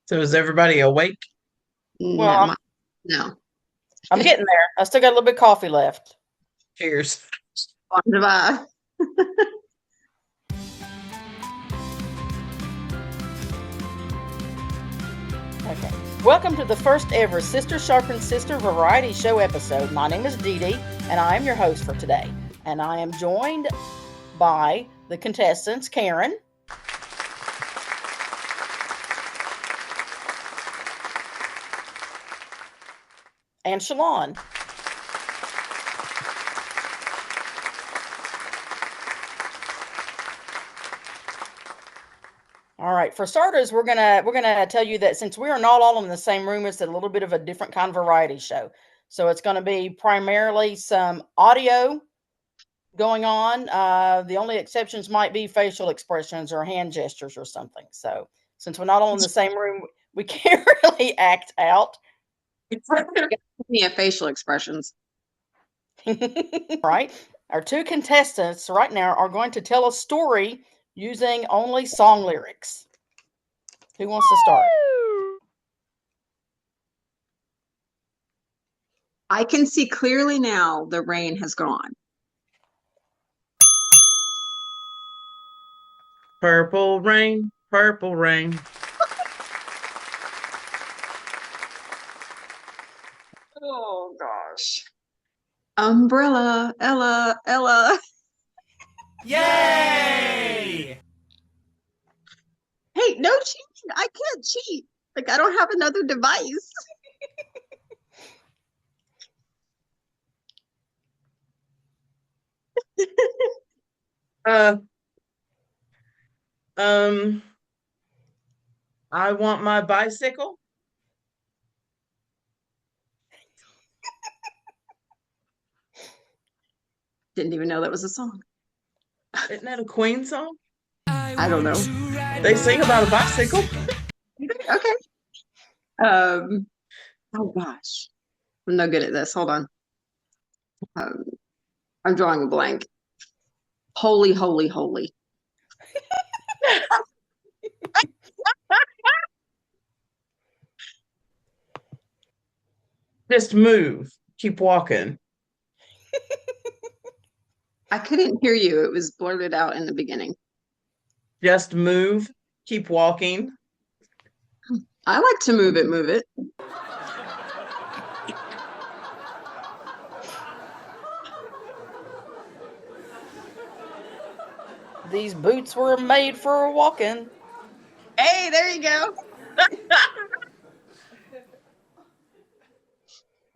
So is everybody awake? Well, No, no. I'm getting there. I still got a little bit of coffee left. Cheers. Goodbye. Okay. Welcome to the first ever Sister Sharpens Sister variety show episode. My name is Dee Dee, and I am your host for today. And I am joined by the contestants, Karen. And Shalon. All right. For starters, we're gonna tell you that since we are not all in the same room, it's a little bit of a different kind of variety show. So it's going to be primarily some audio going on. The only exceptions might be facial expressions or hand gestures or something. So since we're not all in the same room, we can't really act out. Me a facial expressions. Right. Our two contestants right now are going to tell a story using only song lyrics. Who wants to start? I can see clearly now the rain has gone. Purple rain, purple rain. Oh gosh. Umbrella, Ella, Ella. Yay! Hey, no cheating. I can't cheat. Like I don't have another device. Uh, um, I want my bicycle. Didn't even know that was a song. Isn't that a Queen song? I don't know. They sing about a bicycle. Okay. Oh gosh. I'm no good at this. Hold on. I'm drawing a blank. Holy, holy, holy. Just move. Keep walking. I couldn't hear you. It was blurted out in the beginning. Just move. Keep walking. I like to move it, move it. These boots were made for walking. Hey, there you go.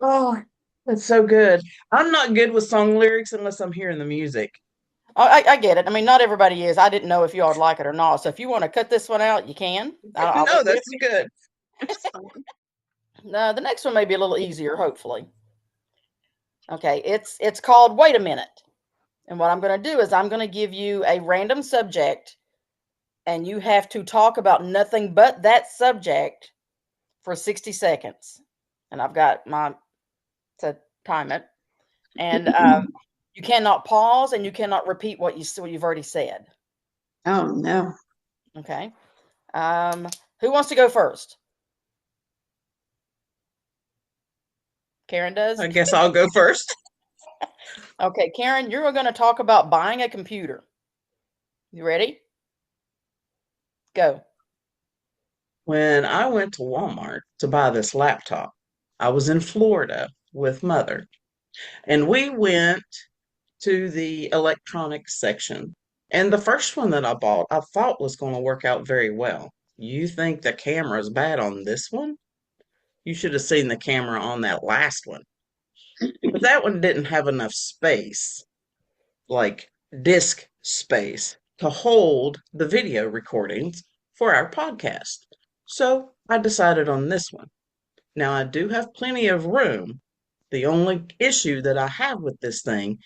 Oh, that's so good. I'm not good with song lyrics unless I'm hearing the music. I get it. I mean, not everybody is. I didn't know if you all would like it or not. So if you want to cut this one out, you can. I'll No, that's good. The next one may be a little easier, hopefully. Okay, it's called Wait a Minute. And what I'm going to do is I'm going to give you a random subject, and you have to talk about nothing but that subject for 60 seconds. And I've got to time it. And you cannot pause, and you cannot repeat what you've already said. Oh no. Okay. Who wants to go first? Karen does? I guess I'll go first. Okay, Karen, you're going to talk about buying a computer. You ready? Go. When I went to Walmart to buy this laptop, I was in Florida with Mother, and we went to the electronics section. And the first one that I bought, I thought was going to work out very well. You think the camera's bad on this one? You should have seen the camera on that last one. But that one didn't have enough space, like disk space, to hold the video recordings for our podcast. So I decided on this one. Now I do have plenty of room. The only issue that I have with this thing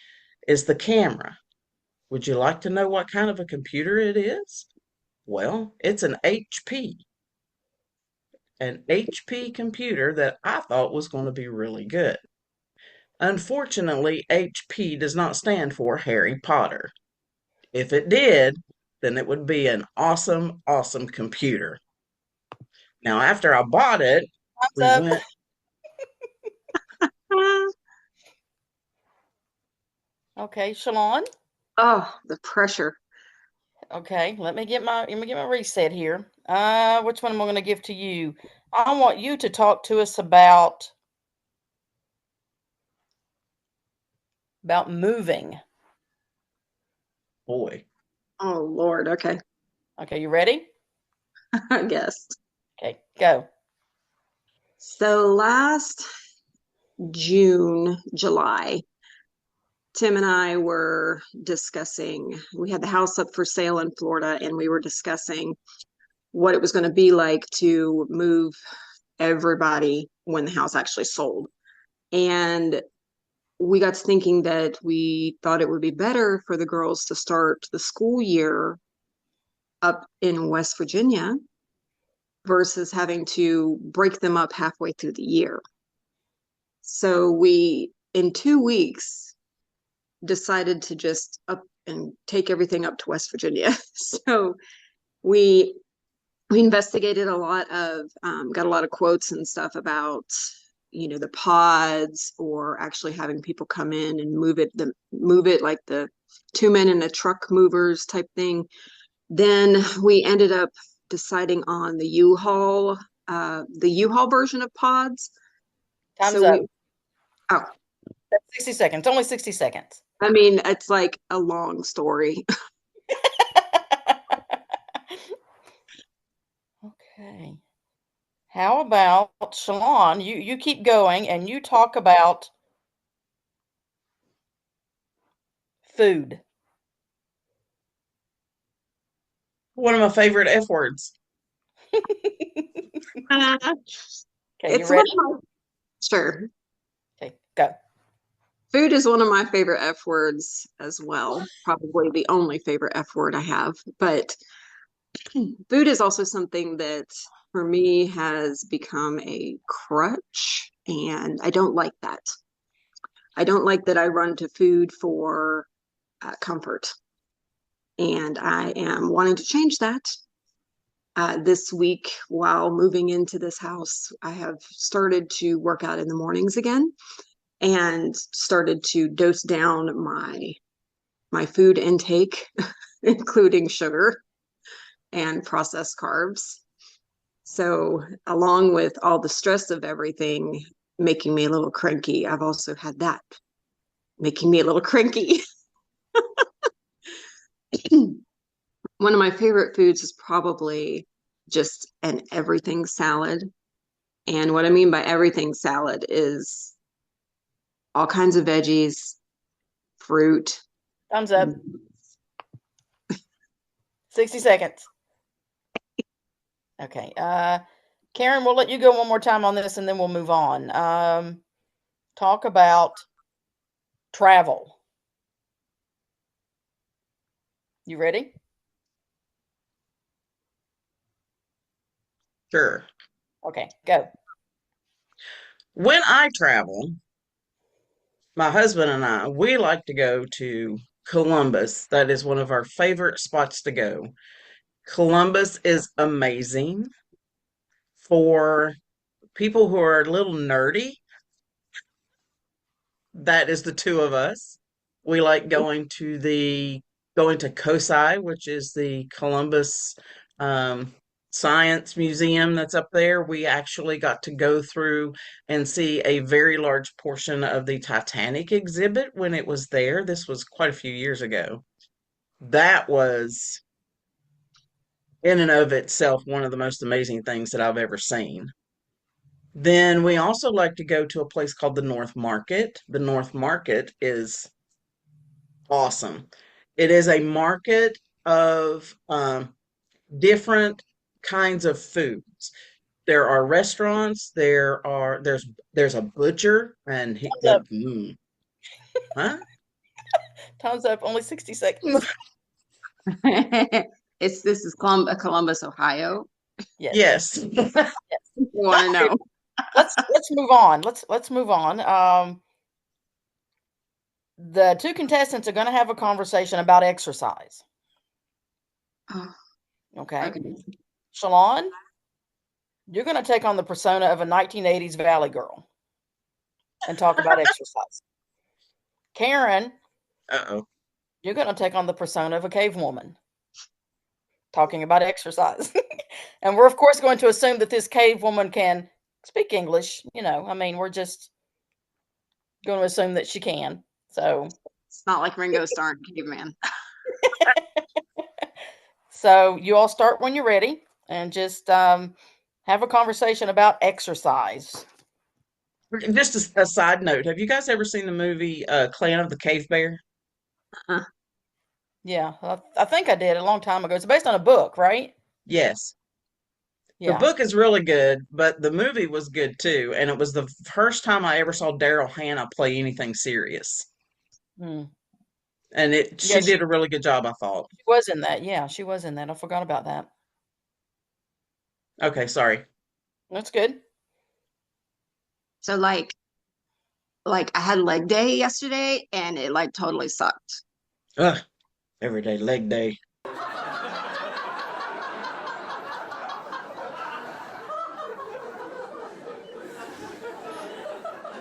is the camera. Would you like to know what kind of a computer it is? Well, it's an HP computer that I thought was going to be really good. Unfortunately, HP does not stand for Harry Potter. If it did, then it would be an awesome, awesome computer. Now, after I bought it, Time's we up. went, Okay, Shalon. Oh, the pressure. Okay, let me get my reset here. Which one am I going to give to you? I want you to talk to us about moving. boy, Oh, Lord. Okay. Okay, you ready? I guess. Okay, go. So last June, July, Tim and I were discussing, we had the house up for sale in Florida, and we were discussing what it was going to be like to move everybody when the house actually sold. And we got to thinking that we thought it would be better for the girls to start the school year up in West Virginia versus having to break them up halfway through the year. So we, in 2 weeks, decided to just up and take everything up to West Virginia. So we we investigated a lot of got a lot of quotes and stuff about the pods, or actually having people come in and move it like the two men in a truck movers type thing. Then we ended up deciding on the U-Haul version of pods. Time's So up. oh, That's 60 seconds. Only 60 seconds. I mean, it's like a long story. Okay. How about Shalon? You keep going and you talk about food. one of my favorite F words. Okay, you It's one ready? of my, sure. Okay, go. Food is one of my favorite F words as well. Probably the only favorite F word I have. But food is also something that for me has become a crutch, and I don't like that. I don't like that I run to food for comfort, and I am wanting to change that. This week, while moving into this house, I have started to work out in the mornings again, and started to dose down my food intake, including sugar and processed carbs. So, along with all the stress of everything making me a little cranky, I've also had that making me a little cranky. One of my favorite foods is probably just an everything salad. And what I mean by everything salad is all kinds of veggies, fruit. Thumbs up. 60 seconds. Okay. Karen, we'll let you go one more time on this and then we'll move on. Talk about travel. You ready? Sure. Okay, go. When I travel, my husband and I, we like to go to Columbus. That is one of our favorite spots to go. Columbus is amazing for people who are a little nerdy. That is the two of us. We like going to COSI, which is the Columbus um, Science Museum that's up there. We actually got to go through and see a very large portion of the Titanic exhibit when it was there. This was quite a few years ago. That was, in and of itself, one of the most amazing things that I've ever seen. Then we also like to go to a place called the North Market. The North Market is awesome. It is a market of different kinds of foods. There are restaurants. There's a butcher, and Time's up. huh? Time's up. Only 60 seconds. This is Columbus, Ohio. Yes. Yes. Yes. You want to know? Let's move on. Let's move on. The two contestants are going to have a conversation about exercise. Oh, Okay. okay. Shalon, You're going to take on the persona of a 1980s Valley girl and talk about exercise. Karen, Uh-oh. you're going to take on the persona of a cave woman talking about exercise. And we're, of course, going to assume that this cave woman can speak English. I mean, we're just going to assume that she can. So It's not like Ringo Starr and Caveman. So you all start when you're ready and just have a conversation about exercise. Just a side note, have you guys ever seen the movie Clan of the Cave Bear? Uh, Yeah, I think I did a long time ago. It's based on a book, right? Yes. The Yeah. book is really good, but the movie was good too. And it was the first time I ever saw Daryl Hannah play anything serious. Mm. And Yeah, she did a really good job, I thought. she was in that. Yeah, she was in that. I forgot about that. Okay, sorry. That's good. so like I had leg day yesterday and it like totally sucked. Ugh, everyday leg day.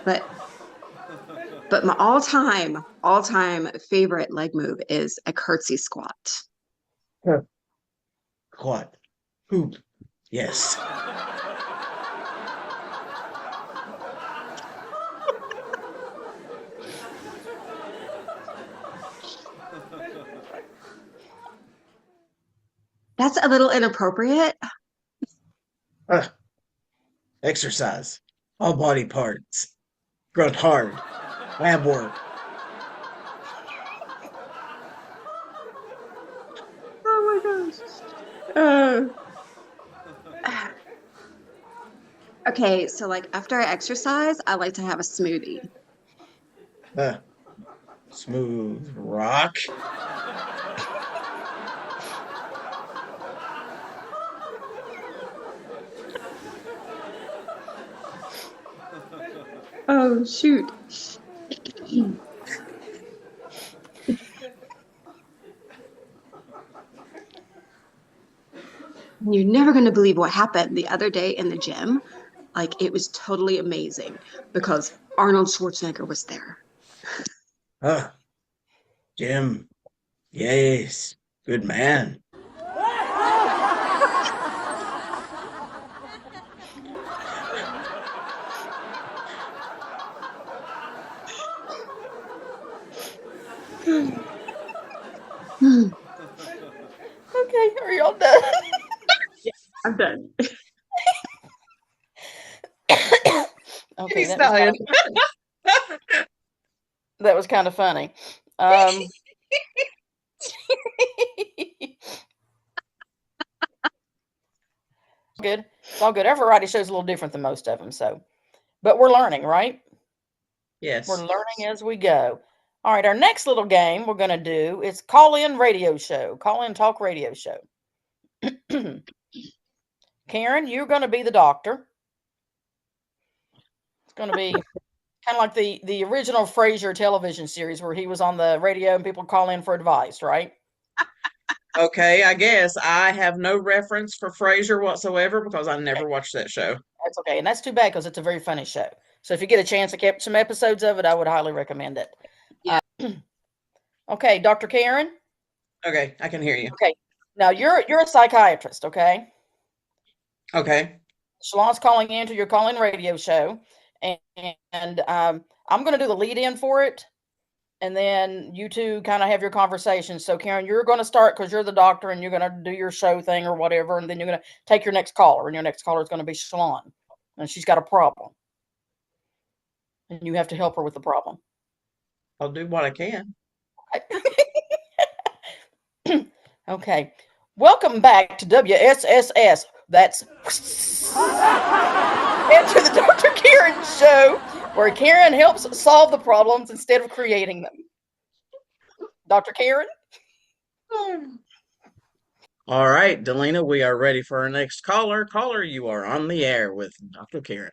But but my all-time favorite leg move is a curtsy squat. Huh. What? Hoop. Yes. That's a little inappropriate. Ugh. Exercise. All body parts. Grunt hard. Lab work. Oh my gosh. Okay, so like after I exercise, I like to have a smoothie. Uh, Smooth rock. Oh shoot. You're never going to believe what happened the other day in the gym. Like it was totally amazing because Arnold Schwarzenegger was there. Uh, Jim. Yes. Good man. Okay, are y'all done? I'm done. Okay, He's dying. that was kind of funny. Good. It's all good. Every variety show's a little different than most of them, so but we're learning, right? We're Yes. learning as we go. All right, our next little game we're going to do is call in radio show, call in talk radio show. Karen, you're going to be the doctor. It's going to be kind of like the original Frasier television series where he was on the radio and people call in for advice, right? Okay, I guess I have no reference for Frasier whatsoever because I Okay, never watched that show. that's okay, and that's too bad because it's a very funny show. So if you get a chance to catch some episodes of it, I would highly recommend it. Yeah. Okay, Dr. Karen. Okay, I can hear you. Okay, now you're a psychiatrist. Okay, Okay. Shalon's calling in to your call-in radio show, and I'm going to do the lead-in for it, and then you two kind of have your conversation. So, Karen, you're going to start because you're the doctor, and you're going to do your show thing or whatever, and then you're going to take your next caller, and your next caller is going to be Shalon, and she's got a problem, and you have to help her with the problem. I'll do what I can. Okay, welcome back to WSSS. That's Enter the Dr. Karen Show, where Karen helps solve the problems instead of creating them. Dr. Karen? All right, Delina, we are ready for our next caller. Caller, you are on the air with Dr. Karen.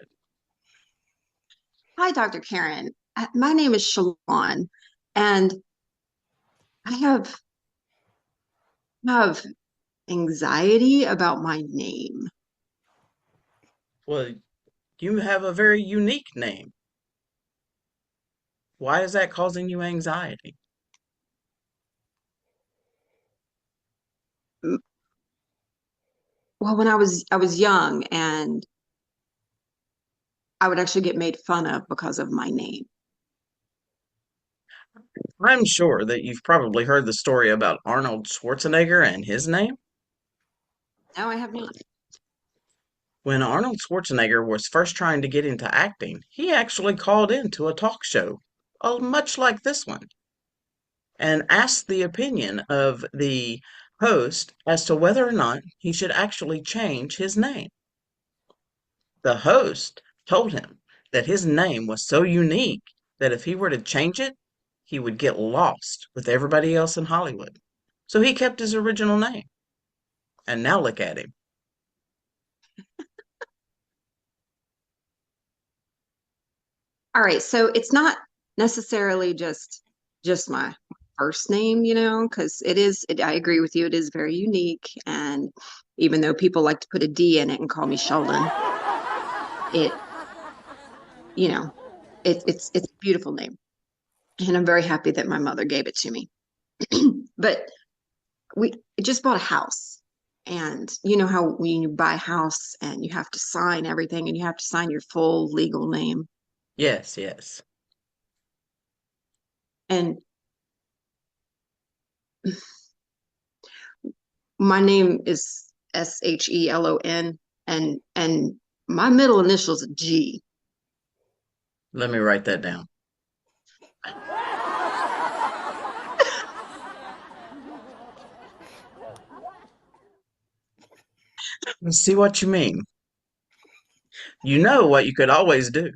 Hi, Dr. Karen. My name is Shalon, and I have anxiety about my name. Well, you have a very unique name. Why is that causing you anxiety? Well, when I was young, and I would actually get made fun of because of my name. I'm sure that you've probably heard the story about Arnold Schwarzenegger and his name. No, I have not. When Arnold Schwarzenegger was first trying to get into acting, he actually called into a talk show, much like this one, and asked the opinion of the host as to whether or not he should actually change his name. The host told him that his name was so unique that if he were to change it, he would get lost with everybody else in Hollywood. So he kept his original name. And now look at him. All right, so it's not necessarily just my first name, because I agree with you, it is very unique. And even though people like to put a D in it and call me Sheldon, it, you know, it's a beautiful name. And I'm very happy that my mother gave it to me. But we just bought a house. And you know how when you buy a house and you have to sign everything and you have to sign your full legal name. Yes, yes. And my name is Shelon, and my middle initial is G. Let me write that down. See what you mean. You know what you could always do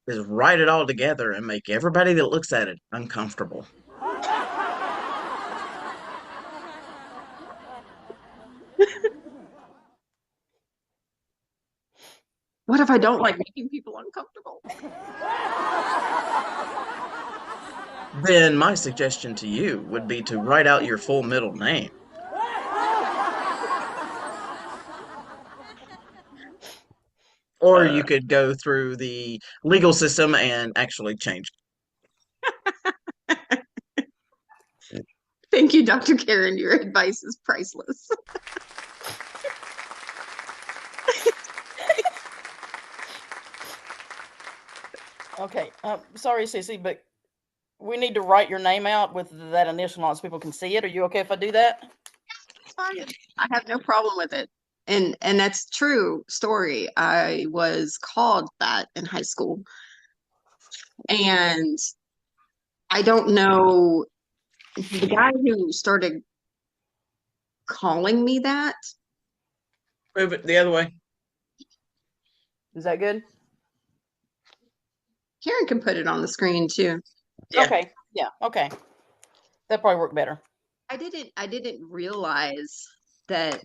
is write it all together and make everybody that looks at it uncomfortable. What if I don't like making people uncomfortable? Then my suggestion to you would be to write out your full middle name. Or you could go through the legal system and actually change Thank you, Dr. Karen. Your advice is priceless. Okay. Sorry, Sissy, but we need to write your name out with that initial on so people can see it. Are you okay if I do that? It's fine. I have no problem with it. And that's true story. I was called that in high school. And I don't know the guy who started calling me that. Move it the other way. Is that good? Karen can put it on the screen too. Yeah. Okay. Yeah. Okay. That probably work better. I didn't realize that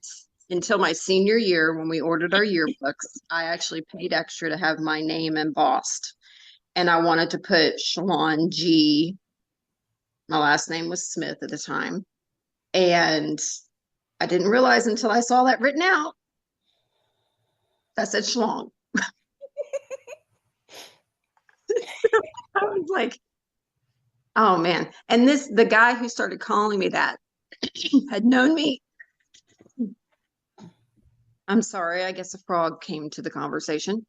until my senior year when we ordered our yearbooks. I actually paid extra to have my name embossed. And I wanted to put Shalon G. My last name was Smith at the time. And I didn't realize until I saw that written out that said Shalon. I was like, oh man. And the guy who started calling me that had known me. I'm sorry, I guess a frog came to the conversation.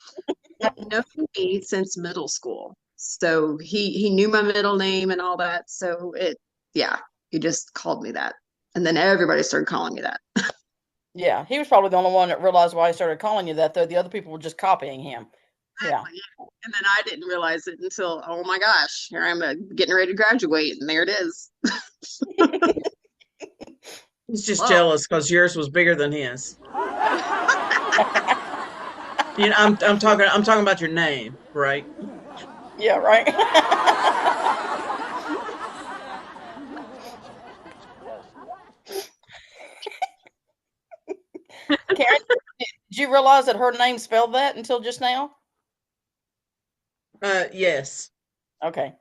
Had known me since middle school. So he knew my middle name and all that. So yeah, he just called me that. And then everybody started calling me that. Yeah. He was probably the only one that realized why he started calling you that, though. The other people were just copying him. Yeah. And then I didn't realize it until, oh my gosh, here I'm getting ready to graduate, and there it is. He's just Whoa. jealous because yours was bigger than his. I'm talking about your name, right? Yeah, right. Karen, did you realize that her name spelled that until just now? Yes. Okay.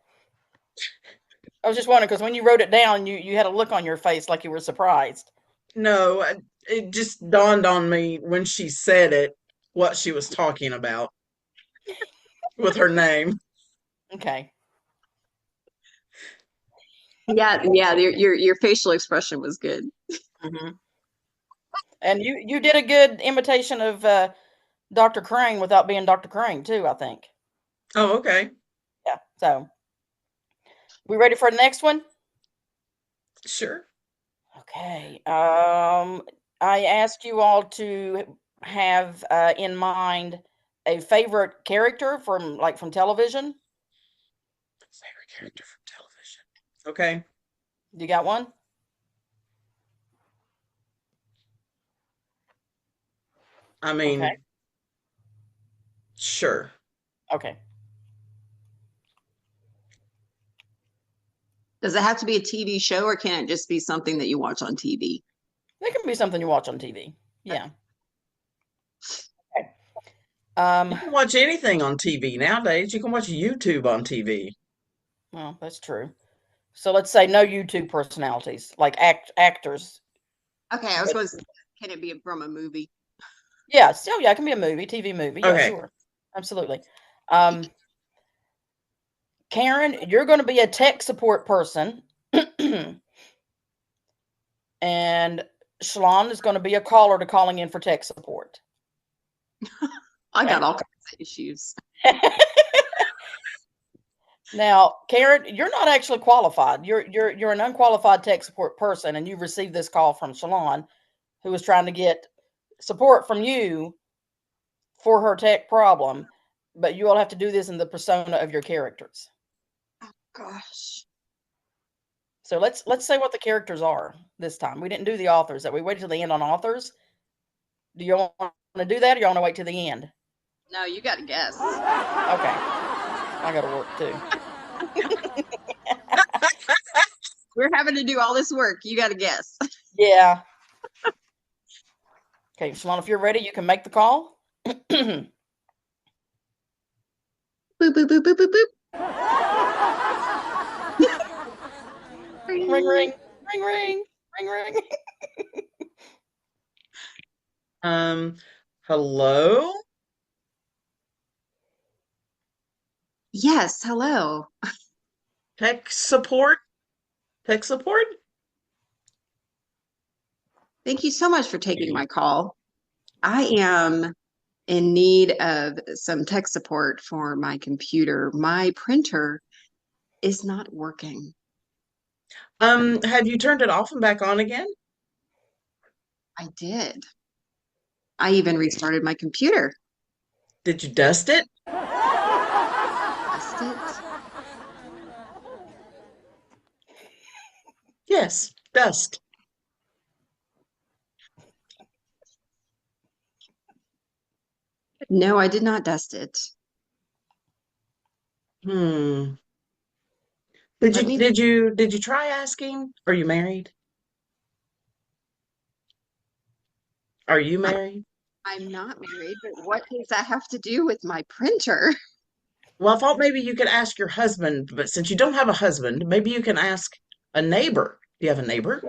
I was just wondering because when you wrote it down, you had a look on your face like you were surprised. No, it just dawned on me when she said it what she was talking about with her name. Okay. Yeah, yeah, your facial expression was good. Mm-hmm. And you did a good imitation of Dr. Crane without being Dr. Crane too, I think. Oh, okay. Yeah. So, we ready for the next one? Sure. Okay. I asked you all to have in mind a favorite character from television. Favorite character from television. Okay. You got one? I Okay. mean, sure. Okay. Does it have to be a TV show or can it just be something that you watch on TV? It can be something you watch on TV. Yeah. Okay. You can watch anything on TV nowadays. You can watch YouTube on TV. Well, that's true. So let's say no YouTube personalities, like actors. Okay, I was going to say, can it be from a movie? Yeah, so yeah, it can be a movie, TV movie. Yeah, Okay. sure. Absolutely. Karen, you're going to be a tech support person. And Shalon is going to be a caller to calling in for tech support. I got all kinds of issues. Now, Karen, you're not actually qualified. You're an unqualified tech support person, and you received this call from Shalon, who was trying to get support from you for her tech problem. But you all have to do this in the persona of your characters. Oh, gosh. So let's say what the characters are this time. We didn't do the authors. That we waited till the end on authors. Do you want to do that, or you want to wait till the end? No, you got to guess. Okay, I got to work too. We're having to do all this work. You got to guess. Yeah. Okay, Shalon, if you're ready, you can make the call. Boop, boop, boop, boop, boop, boop. Ring, ring, ring, ring, ring, ring. Hello? Yes, hello. Tech support? Tech support? Thank you so much for taking my call. I am in need of some tech support for my computer. My printer is not working. Have you turned it off and back on again? I did. I even restarted my computer. Did you dust it? Dust it. Yes, dust. No, I did not dust it. Hmm. Did Let you me. did you did you try asking? Are you married? Are you married? I'm not married, but what does that have to do with my printer? Well, I thought maybe you could ask your husband, but since you don't have a husband, maybe you can ask a neighbor. Do you have a neighbor?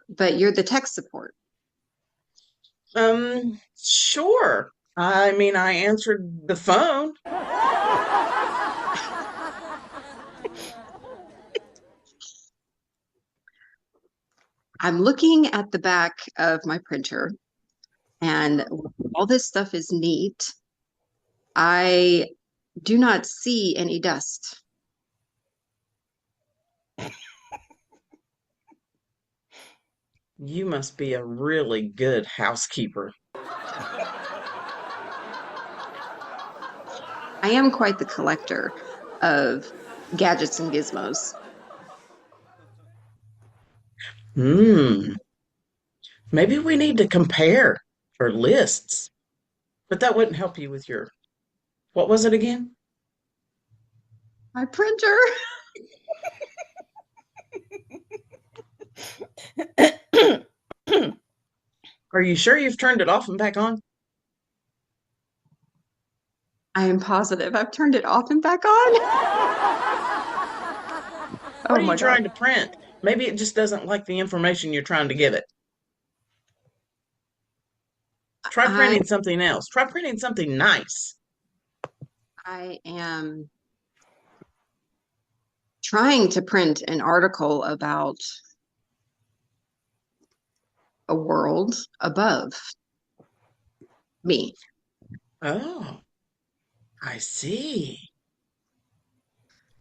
But you're the tech support. Sure. I mean, I answered the phone. I'm looking at the back of my printer, and all this stuff is neat. I do not see any dust. You must be a really good housekeeper. I am quite the collector of gadgets and gizmos. Hmm. Maybe we need to compare our lists, but that wouldn't help you with your, what was it again? My printer. Are you sure you've turned it off and back on? I am positive. I've turned it off and back on. What Oh are you my God. trying to print? Maybe it just doesn't like the information you're trying to give it. Try I printing something else. Try printing something nice. I am trying to print an article about a world above me. Oh, I see.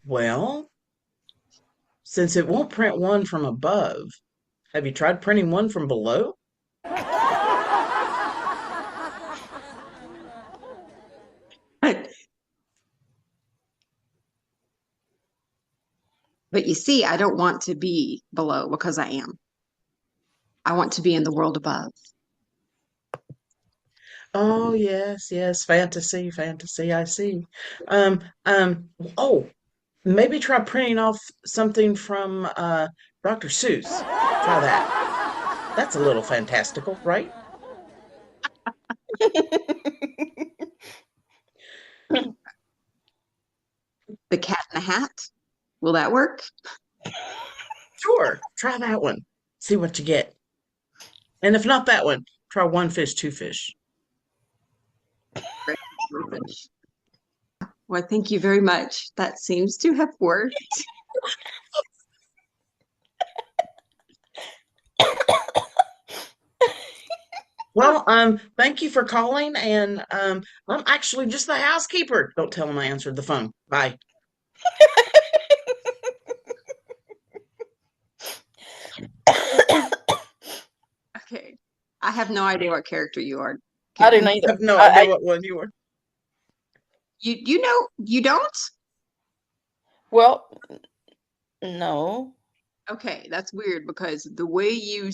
Well, since it won't print one from above, have you tried printing one from below? But you see, I don't want to be below because I am. I want to be in the world above. Oh, yes, yes, fantasy, fantasy, I see. Um, um, oh, maybe try printing off something from Dr. Seuss. Try that. That's a little fantastical, right? The Cat in the Hat. Will that work? Sure, try that one. See what you get. And if not that one, try one fish, two fish. Well, thank you very much. That seems to have worked. Well, thank you for calling, and I'm actually just the housekeeper. Don't tell them I answered the phone. Bye. Okay. I have no idea what character you are, I Karen. didn't either. Have no idea what one you were. You know you don't? Well, no. Okay, that's weird because the way you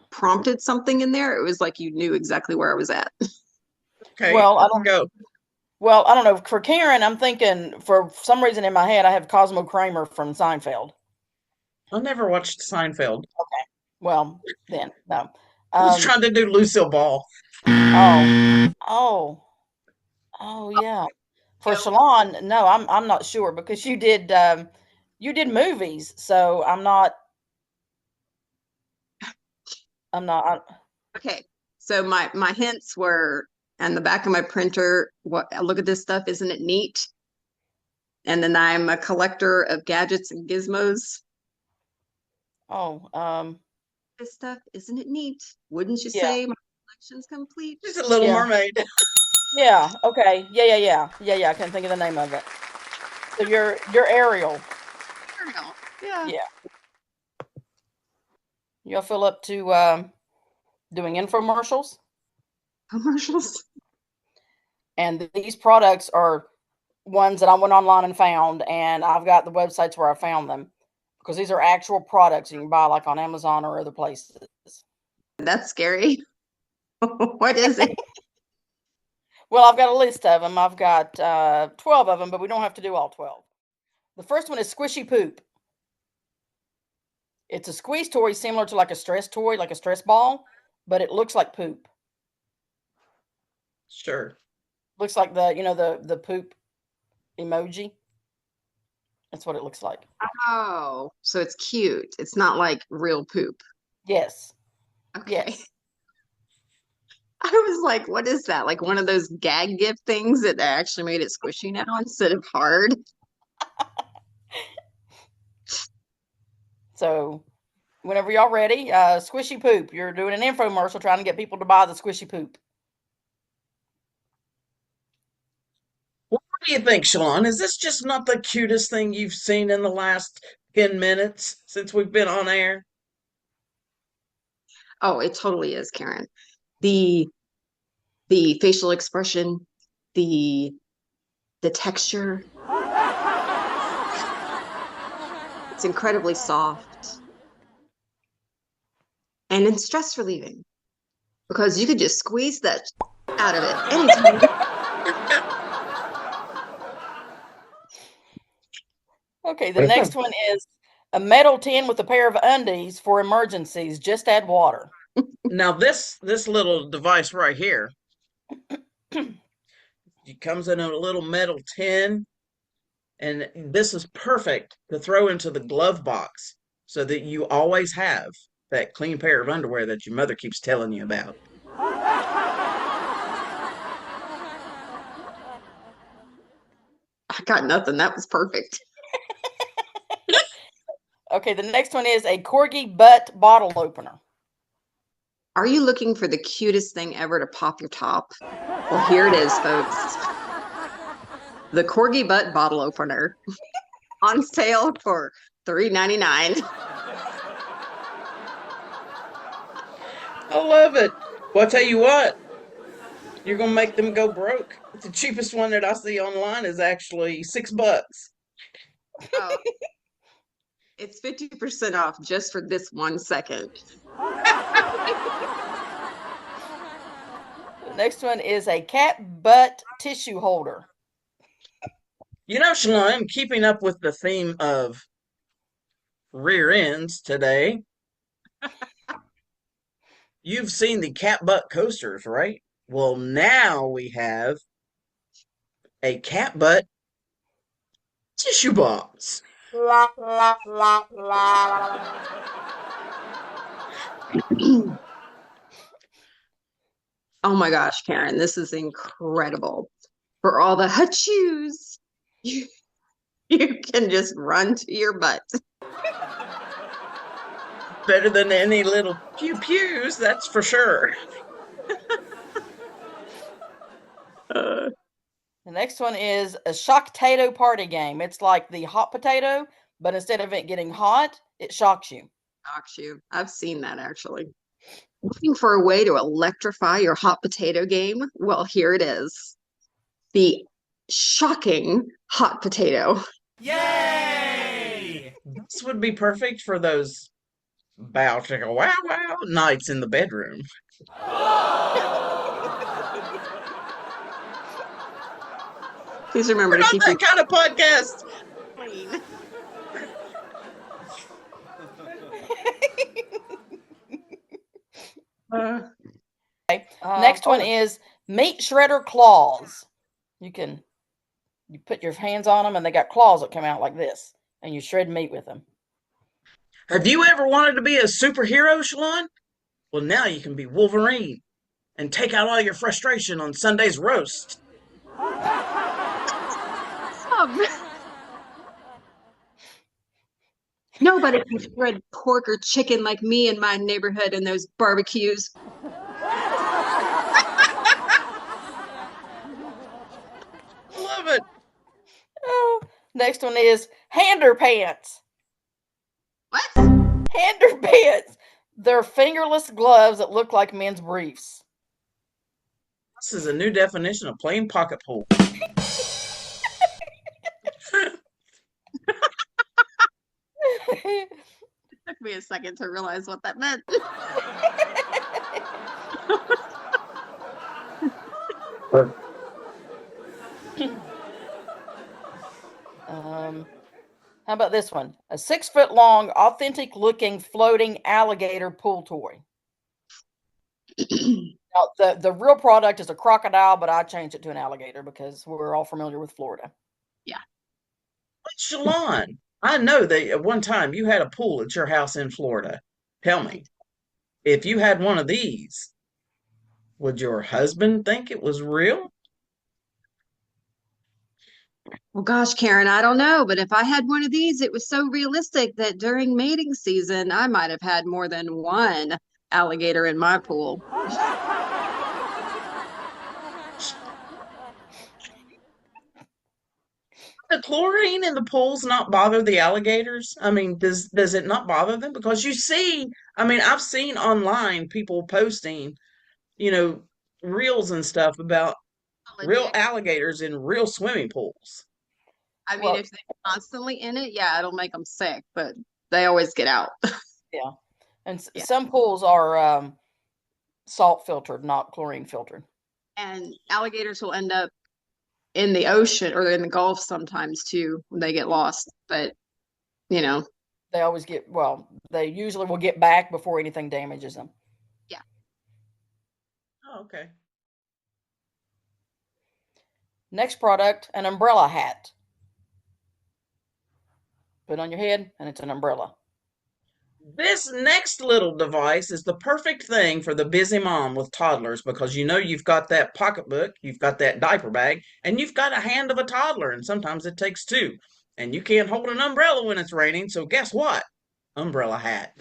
prompted something in there, it was like you knew exactly where I was at. Okay, Well, I let's don't. go. Well, I don't know. For Karen, I'm thinking for some reason in my head, I have Cosmo Kramer from Seinfeld. I never watched Seinfeld. Well, then no. I was Um. trying to do Lucille Ball. Oh. Oh. Oh yeah. For Go. Shalon, no, I'm not sure because you did movies, so I'm not Okay. So my hints were on the back of my printer, what look at this stuff, isn't it neat? And then I'm a collector of gadgets and gizmos. oh This stuff, isn't it neat? Wouldn't you yeah. say my collection's complete? She's a little Yeah. mermaid. Yeah. Okay. Yeah. I can't think of the name of it. So you're Ariel. Ariel. Yeah. Yeah. You'll fill up to doing infomercials, Commercials. and these products are ones that I went online and found, and I've got the websites where I found them because these are actual products you can buy like on Amazon or other places. That's scary. What is it? Well, I've got a list of them. I've got 12 of them, but we don't have to do all 12. The first one is Squishy Poop. It's a squeeze toy similar to like a stress toy, like a stress ball, but it looks like poop. Sure. Looks like the poop emoji. That's what it looks like. Oh, so it's cute. It's not like real poop. Yes. Okay. Yes. I was like, what is that? Like one of those gag gift things that they actually made it squishy now instead of hard? So whenever y'all ready, Squishy Poop. You're doing an infomercial trying to get people to buy the Squishy Poop. What do you think, Shalon? Is this just not the cutest thing you've seen in the last 10 minutes since we've been on air? Oh, it totally is, Karen. The the facial expression, the the texture, it's incredibly soft and it's stress relieving because you could just squeeze that out of it anytime. Okay, the next one is a metal tin with a pair of undies for emergencies. Just add water. Now this little device right here, it comes in a little metal tin, and this is perfect to throw into the glove box so that you always have that clean pair of underwear that your mother keeps telling you about. I got nothing. That was perfect. Okay, the next one is a corgi butt bottle opener. Are you looking for the cutest thing ever to pop your top? Well, here it is, folks. The corgi butt bottle opener on sale for $3.99. I love it. Well, I tell you what, you're gonna make them go broke. The cheapest one that I see online is actually $6. Oh, it's 50% off just for this 1 second. The next one is a cat butt tissue holder. You know, Shalon, I'm keeping up with the theme of rear ends today. You've seen the cat butt coasters, right? Well, now we have a cat butt tissue box. Oh my gosh, Karen, this is incredible. For all the hachoos, you can just run to your butt. Better than any little pew pews, that's for sure. Uh, The next one is a shock potato party game. It's like the hot potato, but instead of it getting hot, it shocks you. Shocks you. I've seen that actually. Looking for a way to electrify your hot potato game? Well, here it is. The shocking hot potato. Yay! This would be perfect for those bow chicka wow wow nights in the bedroom. Please remember We're to not keep that your kind of podcast. clean. Next one is meat shredder claws. You put your hands on them and they got claws that come out like this, and you shred meat with them. Have you ever wanted to be a superhero, Shalon? Well, now you can be Wolverine and take out all your frustration on Sunday's roast. Nobody can shred pork or chicken like me in my neighborhood in those barbecues. Love it. Oh, next one is hander pants. What? Hander pants. They're fingerless gloves that look like men's briefs. This is a new definition of playing pocket pool. It took me a second to realize what that meant. How about this one? A 6-foot long, authentic looking floating alligator pool toy. Now, the real product is a crocodile, but I changed it to an alligator because we're all familiar with Florida. Yeah. But Shalon, I know that at one time you had a pool at your house in Florida. Tell me, if you had one of these, would your husband think it was real? Well, gosh, Karen, I don't know, but if I had one of these, it was so realistic that during mating season, I might have had more than one alligator in my pool. The chlorine in the pools not bother the alligators? I mean, does it not bother them? Because you see, I mean, I've seen online people posting, you know, reels and stuff about real alligators in real swimming pools. I mean, Well, if they're constantly in it, yeah, it'll make them sick, but they always get out. yeah. And Yeah. some pools are salt filtered, not chlorine filtered. And alligators will end up in the ocean or in the Gulf sometimes too when they get lost. But, you know, They always they usually will get back before anything damages them. yeah. Oh, okay. Next product, an umbrella hat. Put on your head and it's an umbrella. This next little device is the perfect thing for the busy mom with toddlers because you know you've got that pocketbook, you've got that diaper bag, and you've got a hand of a toddler, and sometimes it takes two. And you can't hold an umbrella when it's raining, so guess what? Umbrella hat.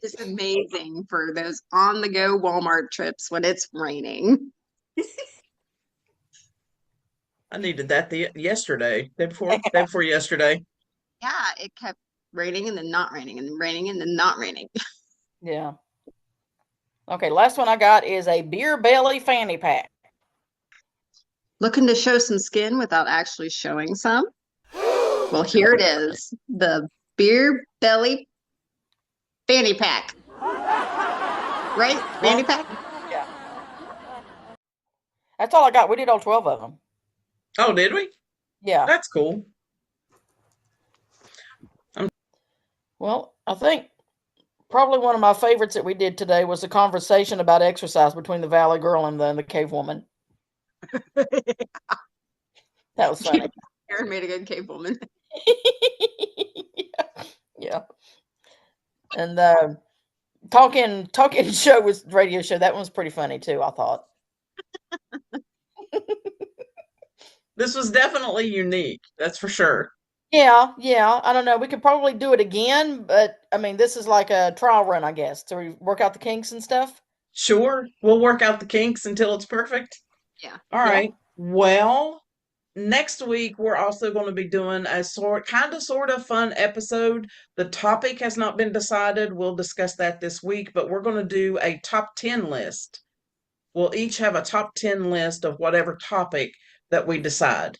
It's amazing for those on the go Walmart trips when it's raining. I needed that yesterday, day before yesterday. Yeah, it kept raining and then not raining and raining and then not raining. Yeah. Okay, last one I got is a beer belly fanny pack. Looking to show some skin without actually showing some? Well, here it is. The beer belly fanny pack. Right? Fanny pack? Yeah. That's all I got. We did all 12 of them. Oh, did we? Yeah. That's cool. Well, I think probably one of my favorites that we did today was a conversation about exercise between the Valley Girl and the Cave Woman. That was funny. Aaron made a good cave woman. Yeah. And talking show was radio show. That one was pretty funny too, I thought. This was definitely unique. That's for sure. Yeah. I don't know. We could probably do it again, but I mean, this is like a trial run, I guess, to work out the kinks and stuff. Sure. We'll work out the kinks until it's perfect. Yeah. All right. Well, next week we're also going to be doing a sort of fun episode. The topic has not been decided. We'll discuss that this week, but we're going to do a top 10 list. We'll each have a top 10 list of whatever topic that we decide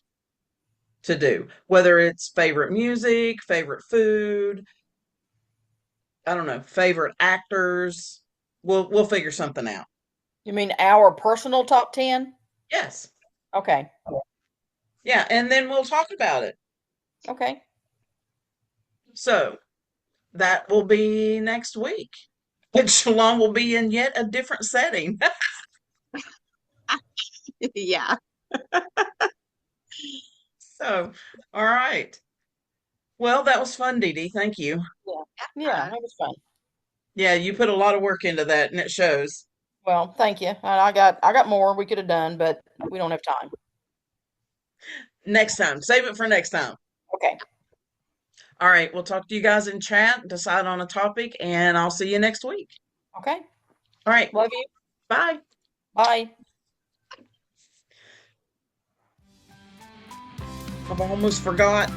to do, whether it's favorite music, favorite food, I don't know, favorite actors. We'll figure something out. You mean our personal top 10? Yes. Okay. Yeah, and then we'll talk about it. Okay. So that will be next week. And Shalom will be in yet a different setting. Yeah. So, all right. Well, that was fun, Dee Dee. Thank you. Yeah, that was fun. Yeah, you put a lot of work into that, and it shows. Well, thank you. And I got more we could have done, but we don't have time. Next time. Save it for next time. Okay. All right. We'll talk to you guys in chat, decide on a topic, and I'll see you next week. Okay. All right. Love you. Bye. Bye. I've almost forgot.